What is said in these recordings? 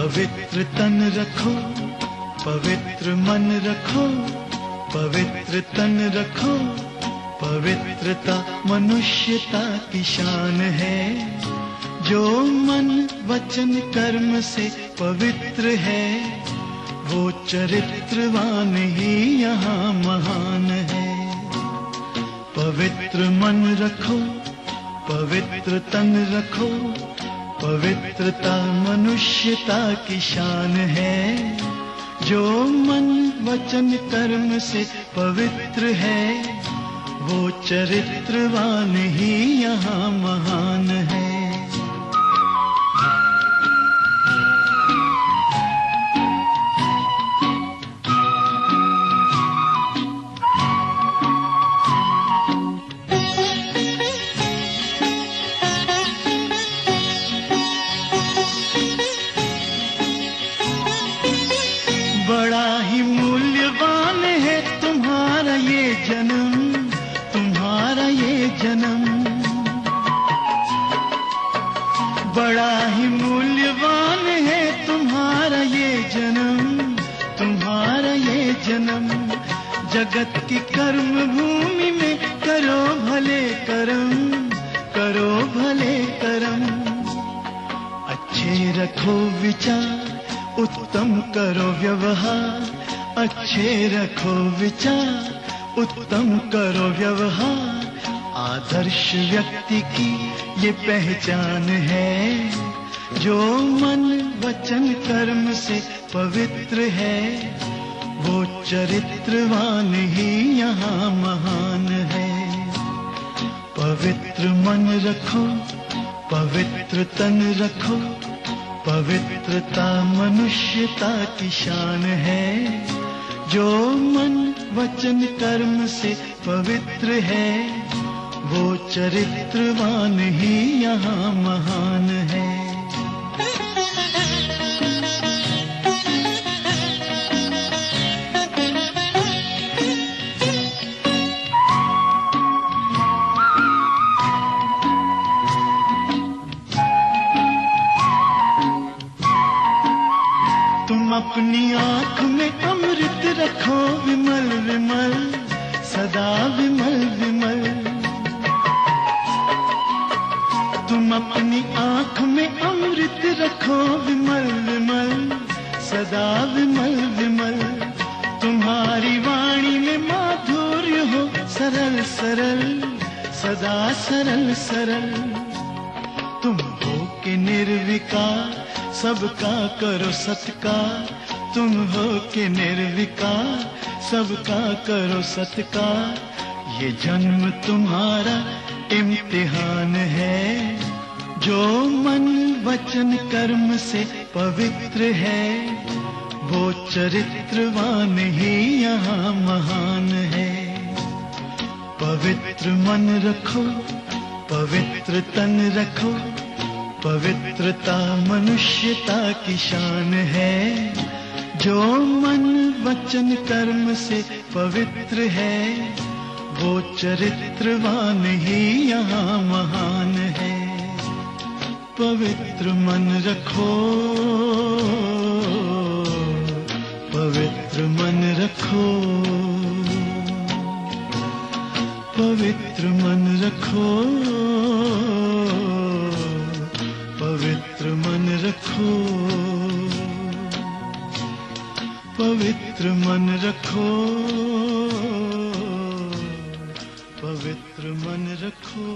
पवित्र तन रखो, पवित्र मन रखो, पवित्र तन रखो। पवित्रता मनुष्यता की शान है। जो मन वचन कर्म से पवित्र है, वो चरित्रवान ही यहाँ महान है। पवित्र मन रखो, पवित्र तन रखो, पवित्रता मनुष्यता की शान है। जो मन वचन कर्म से पवित्र है, वो चरित्रवान ही यहाँ महान है। बड़ा ही मूल्यवान है तुम्हारा ये जन्म, तुम्हारा ये जन्म। बड़ा ही मूल्यवान है तुम्हारा ये जन्म, तुम्हारा ये जन्म। जगत की कर्म भूमि में करो भले कर्म, करो भले कर्म। अच्छे रखो विचार, उत्तम करो व्यवहार। अच्छे रखो विचार, उत्तम करो व्यवहार। आदर्श व्यक्ति की ये पहचान है। जो मन वचन कर्म से पवित्र है, वो चरित्रवान ही यहाँ महान है। पवित्र मन रखो, पवित्र तन रखो, पवित्रता मनुष्यता की शान है। जो मन वचन कर्म से पवित्र है, वो चरित्रवान ही यहाँ महान है। तुम अपनी आँख में अमृत रखो विमल विमल, सदा विमल विमल। तुम अपनी आँख में अमृत रखो विमल विमल, सदा विमल विमल। तुम्हारी वाणी में माधुर्य हो सरल सरल, सदा सरल सरल। तुम हो के निर्विकार, सबका करो सत्कार। तुम हो के निर्विकार, सबका करो सत्कार। ये जन्म तुम्हारा इम्तिहान है। जो मन वचन कर्म से पवित्र है, वो चरित्रवान ही यहाँ महान है। पवित्र मन रखो, पवित्र तन रखो, पवित्रता मनुष्यता की शान है। जो मन वचन कर्म से पवित्र है, वो चरित्रवान ही यहाँ महान है। पवित्र मन रखो, पवित्र मन रखो, पवित्र मन रखो, पवित्र मन रखो, पवित्र मन रखो, पवित्र मन रखो।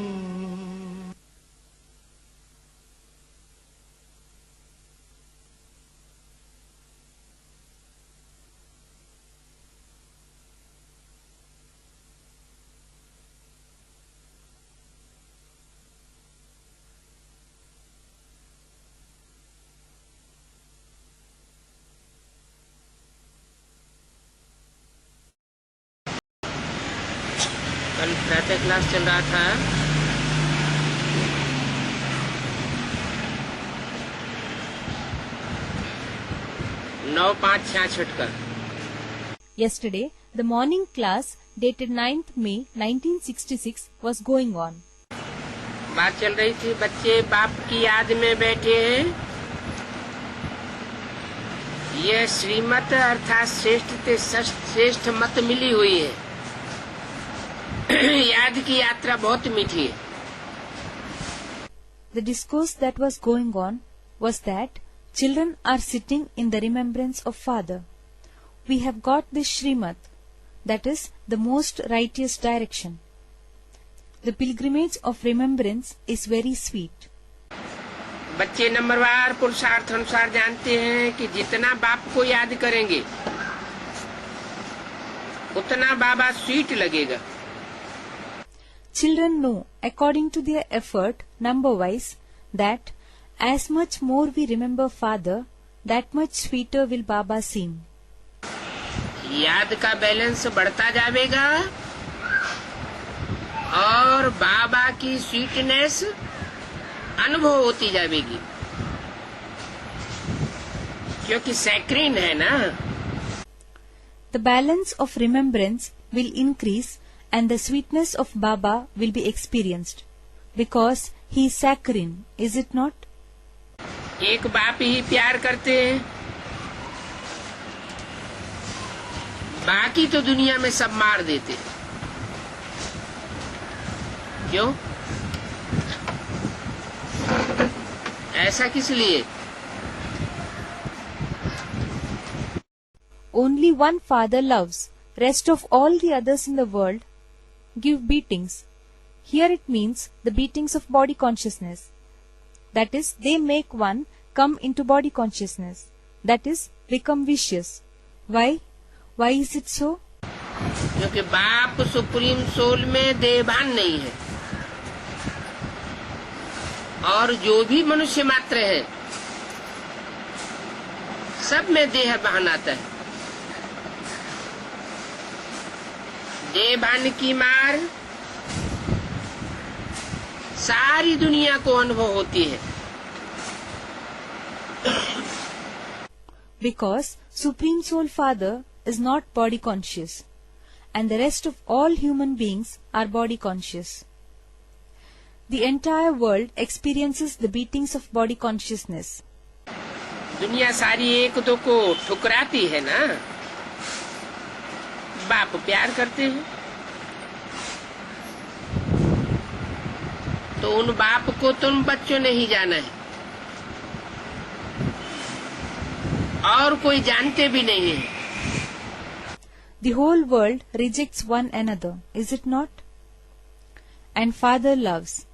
कल प्रातः क्लास चल रहा था। नौ 5-66 का। Yesterday, the morning class dated 9th May 1966 was going on. बात चल रही थी, बच्चे बाप की याद में बैठे हैं। यह श्रीमत अर्थात श्रेष्ठ ते श्रेष्ठ मत मिली हुई है। याद की यात्रा बहुत मीठी है। The discourse that was going on was that children are sitting in the remembrance of Father. We have got this Srimad, that is the most righteous direction. The pilgrimage of remembrance is very sweet. बच्चे नंबरवार पुरुषार्थ अनुसार जानते हैं कि जितना बाप को याद करेंगे उतना बाबा स्वीट लगेगा। Children know, according to their effort, number-wise, that as much more we remember Father, that much sweeter will Baba seem. याद का बैलेंस बढ़ता जाएगा और बाबा की स्वीटनेस अनुभव होती जाएगी, क्योंकि सैक्रीन है ना। The balance of remembrance will increase and the sweetness of Baba will be experienced, because he is saccharine, is it not? एक बाप ही प्यार करते हैं, बाकी तो दुनिया में सब मार देते हैं। क्यों? ऐसा किस लिए? Only one Father loves. Rest of all the others in the world give beatings. Here it means the beatings of body consciousness. That is, they make one come into body consciousness. That is, become vicious. Why? Why is it so? क्योंकि बाप supreme soul में देहभान नहीं है, और जो भी मनुष्य मात्र है सब में देह भान आता है। देहभान की मार सारी दुनिया को अनुभव होती है। Because Supreme Soul Father is not body conscious, and the rest of all human beings are body conscious. The entire world experiences the beatings of body consciousness. दुनिया सारी एक दो को ठुकराती है ना। बाप प्यार करते हैं तो उन बाप को तुम बच्चों ने ही जाना है, और कोई जानते भी नहीं है। The whole world rejects one another, is it not? And Father loves.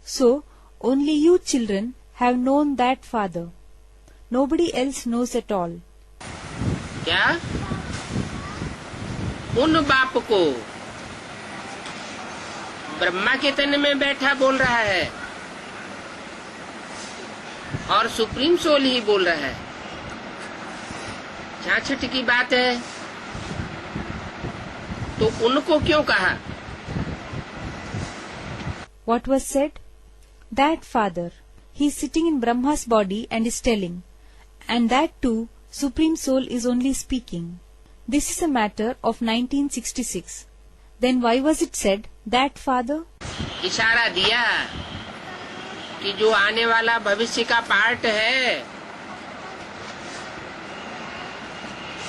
So, only you children have known that Father. Nobody else knows at all. क्या? उन बाप को ब्रह्मा के तन में बैठा बोल रहा है और सुप्रीम सोल ही बोल रहा है। छाछठ की बात है तो उनको क्यों कहा? What was said? That Father, he is sitting in Brahma's body and is telling, and that too, Supreme Soul is only speaking. This is a matter of 1966. Then why was it said, that Father? इशारा दिया कि जो आने वाला भविष्य का part है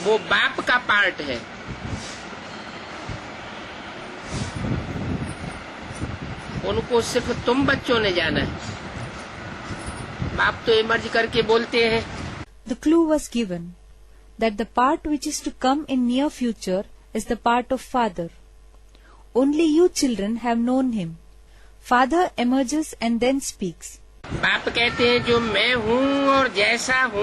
वो बाप का पार्ट है। उनको सिर्फ तुम बच्चों ने जाना है। बाप तो इमर्ज करके बोलते हैं। The clue was given that the part which is to come in near future is the part of Father. Only you children have known him. Father emerges and then speaks. बाप कहते हैं जो मैं हूँ और जैसा हूँ